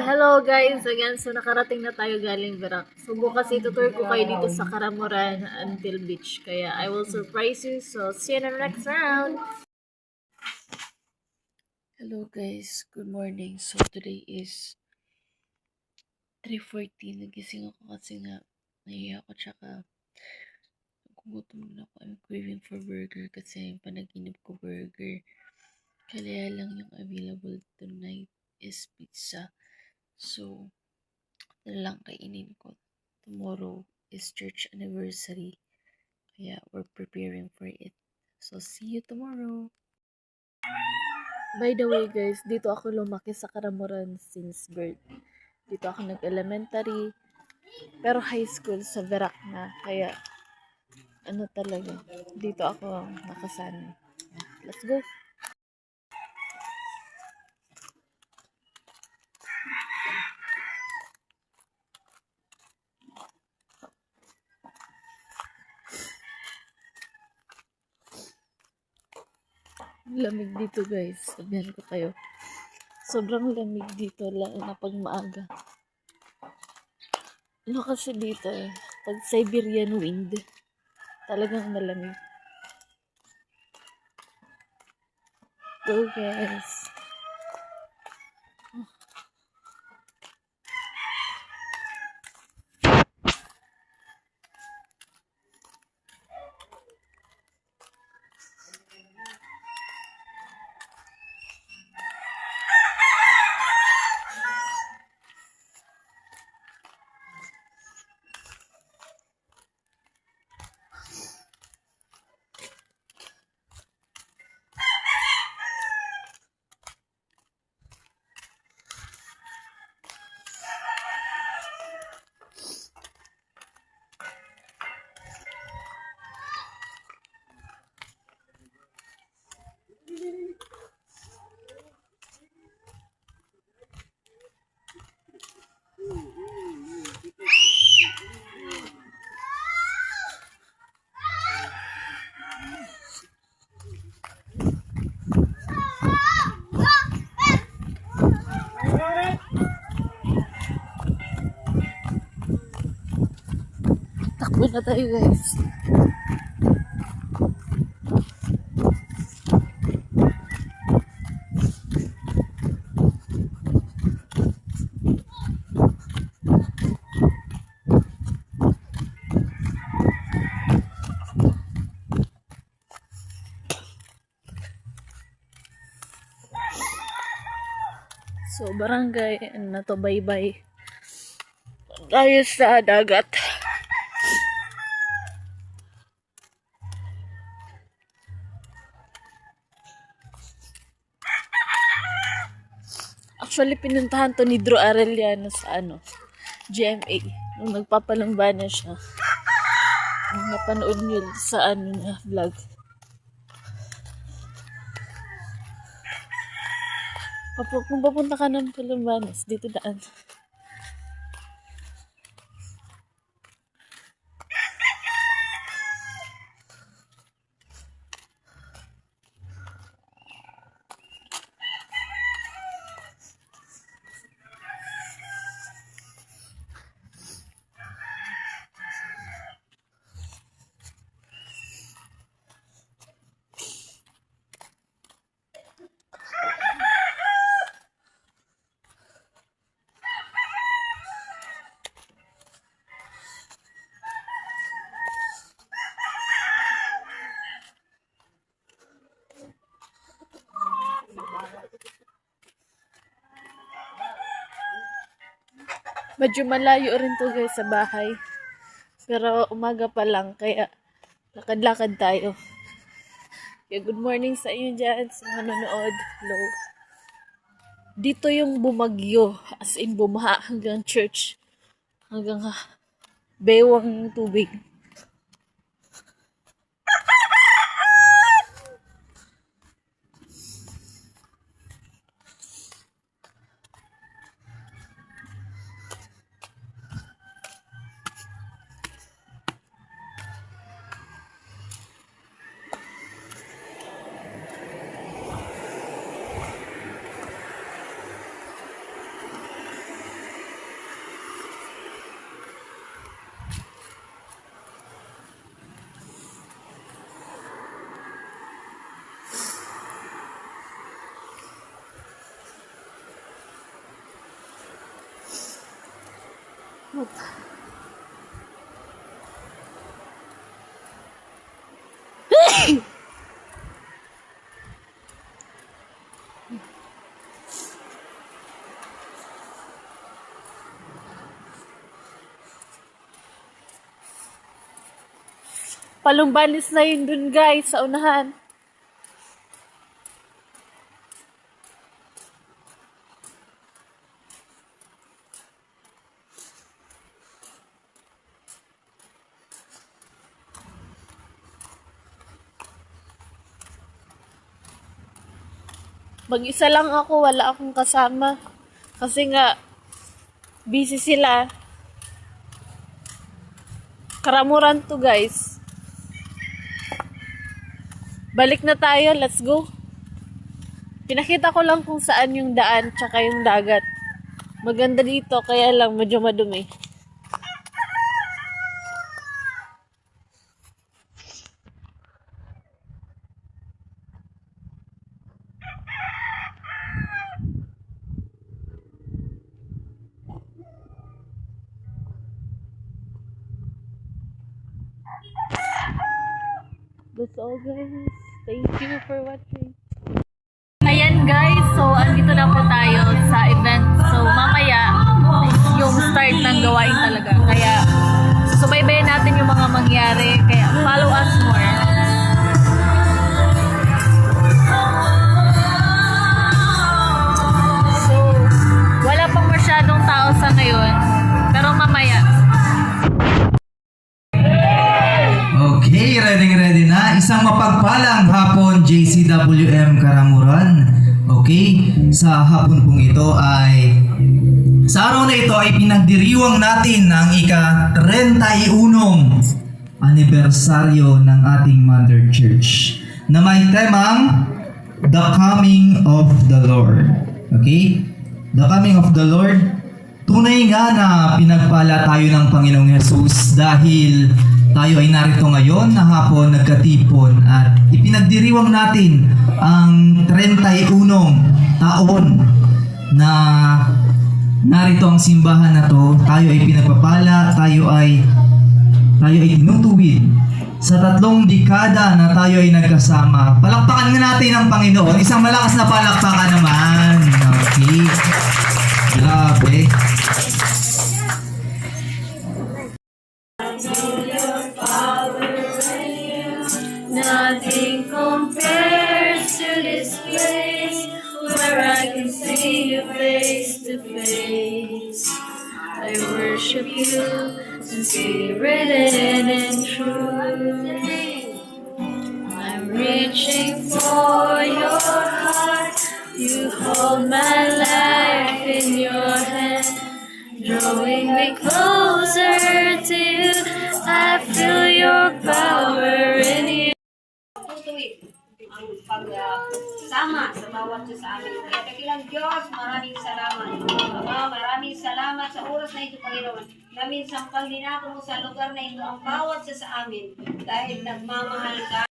Hello guys! Again, so nakarating na tayo galing Verac. So bukas itutour ko kayo dito sa Karamuran until beach. Kaya I will surprise you. So see you in the next round! Hello guys, good morning. So today is 3:14. Nagising ako kasi nga nahiya ako tsaka gugutom na ako. I'm craving for burger kasi yung panaginip ko burger. Kaya lang yung available tonight is pizza. So, ito na lang kainin ko. Tomorrow is church anniversary. Kaya we're preparing for it. So, see you tomorrow. By the way guys, dito ako lumaki sa Karamuran since birth. Dito ako nag-elementary. Pero high school sa Verac na. Kaya ano talaga, dito ako nakasanay. Let's go! Lamig dito guys, sabihan ko kayo. Sobrang lamig dito, lalo na pag maaga. Ano kasi dito pag Siberian wind, talagang malamig. Go guys! Takbo na tayo guys. So barangay na to, bye-bye. Tayo sa dagat. Actually, pinuntahan to ni Drew Arellano sa GMA. Nung nagpapalambana siya. Nung napanood nyo sa niya, vlog. Kung papunta ka ng Palambanas, dito daan. Medyo malayo rin to guys sa bahay. Pero umaga pa lang, kaya lakad-lakad tayo. Kaya good morning sa inyo dyan, sa manonood. Hello. Dito yung bumagyo, as in bumaha hanggang church. Hanggang bewang tubig. Palumbanis na yun dun guys, sa unahan. Mag-isa lang ako, wala akong kasama. Kasi nga, busy sila. Karamuran to guys. Balik na tayo, let's go. Pinakita ko lang kung saan yung daan tsaka yung dagat. Maganda dito, kaya lang medyo madumi. That's all guys. Thank you for watching. Ayan guys, so andito na po tayo sa event. So mamaya yung start ng gawain talaga. Kaya subaybayan natin yung mga mangyari. Kaya follow us more. So wala pang masyadong tao sa ngayon. Pero mamaya. Okay, ready na. Isang mapagpalang hapon JCWM Karamuran. Okay, sa hapon pong ito ay sa araw na ito ay pinagdiriwang natin ang ika-31 anibersaryo ng ating Mother Church na may temang The Coming of the Lord. Okay? The Coming of the Lord. Tunay nga na pinagpala tayo ng Panginoong Hesus dahil tayo ay narito ngayon na hapon nagkatipon at ipinagdiriwang natin ang 31 taon na narito ang simbahan na to. Tayo ay pinagpapala, tayo ay tinutuwid sa 3 dekada na tayo ay nagkasama. Palakpakan nga natin ang Panginoon. Isang malakas na palakpakan naman. Okay. Grabe. Nothing compares to this place where I can see you face to face. I worship you in spirit and in truth. I'm reaching for your heart. You hold my life in your hand, drawing me closer to you. I feel your power in you. Ang pagsama sa bawat isa sa amin. Kaya kakilang Diyos, maraming salamat. Ama, maraming salamat sa oras na ito, Panginoon. Namin sampal din natin mo sa lugar na ito ang bawat isa sa amin dahil nagmamahal ka.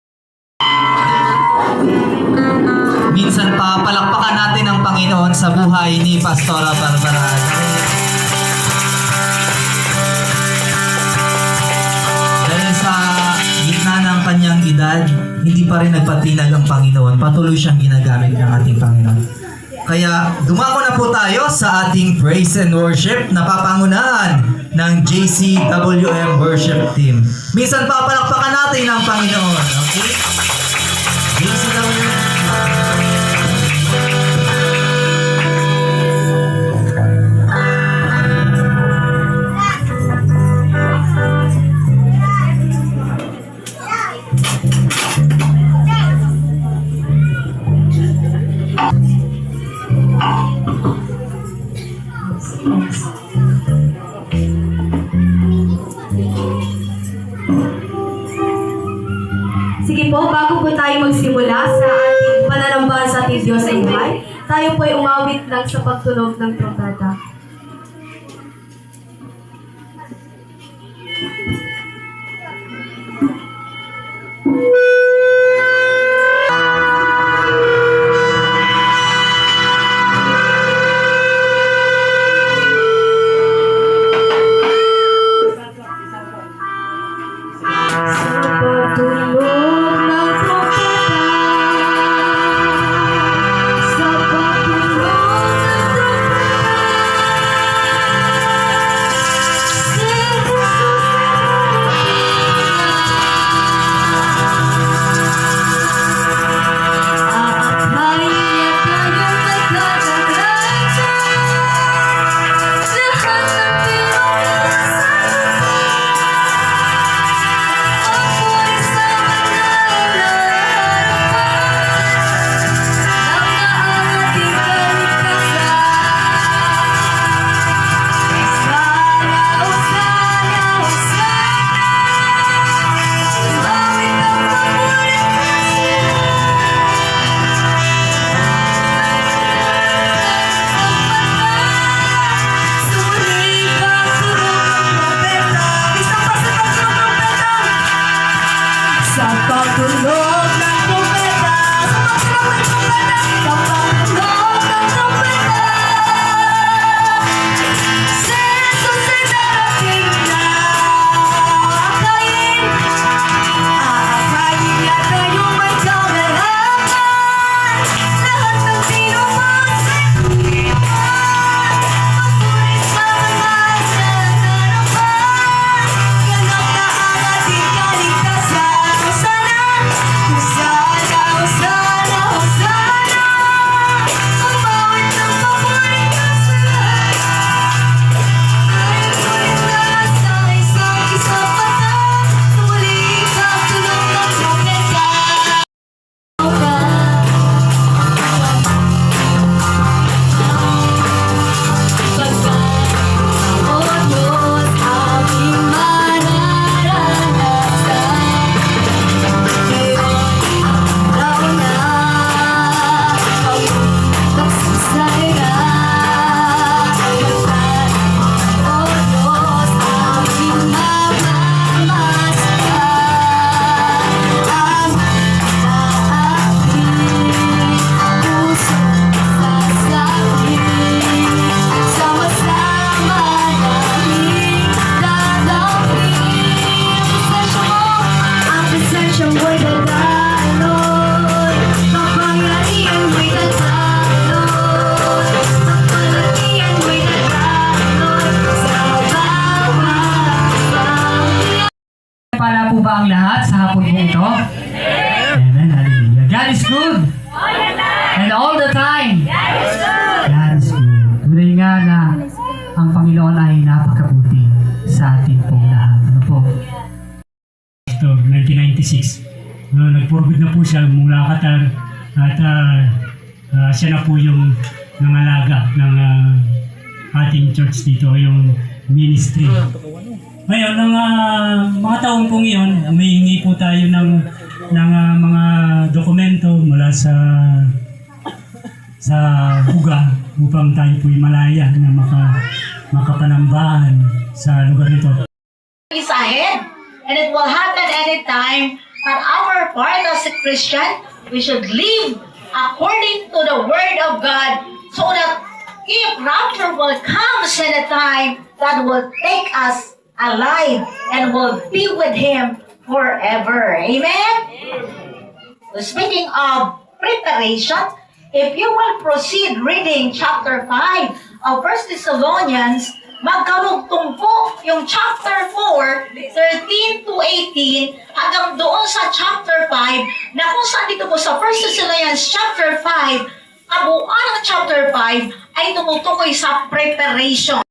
Minsan pa palakpakan natin ang Panginoon sa buhay ni Pastora Barbara. Dahil sa gitna ng kanyang edad, hindi pa rin nagpatinag ang Panginoon. Patuloy siyang ginagamit ng ating Panginoon. Kaya dumako na po tayo sa ating praise and worship na papangunahan ng JCWM worship team. Minsan pa palakpakan natin ang Panginoon. Okay? JCWM. Sige po, bago po tayo magsimula sa ating pananambahan sa ating Diyos ay buhay, tayo po ay umawit lang sa pagtunog ng trompeta. all the time. Yan is good. Tunay nga na ang Panginoon ay napakabuti sa ating pong lahat. Ano po? Ito, 1996. Nag-forward na po siya mula Qatar at siya na po yung nangalaga ng ating church dito, yung ministry. Ngayon, ng mga taong pong iyon, may hingi po tayo ng mga dokumento mula sa Buga upang tayo po'y malaya na makapanambahan sa lugar nito. Is ahead, and it will happen anytime. But our part as a Christian, we should live according to the Word of God, so that if rapture will come at a time that will take us alive and will be with Him forever. Amen? So speaking of preparation, if you will proceed reading chapter 5 of 1 Thessalonians, magkarugtong po yung chapter 4, 13 to 18, hanggang doon sa chapter 5, na kung saan dito po sa 1 Thessalonians chapter 5, kabuuan ng chapter 5 ay tumutukoy sa preparation.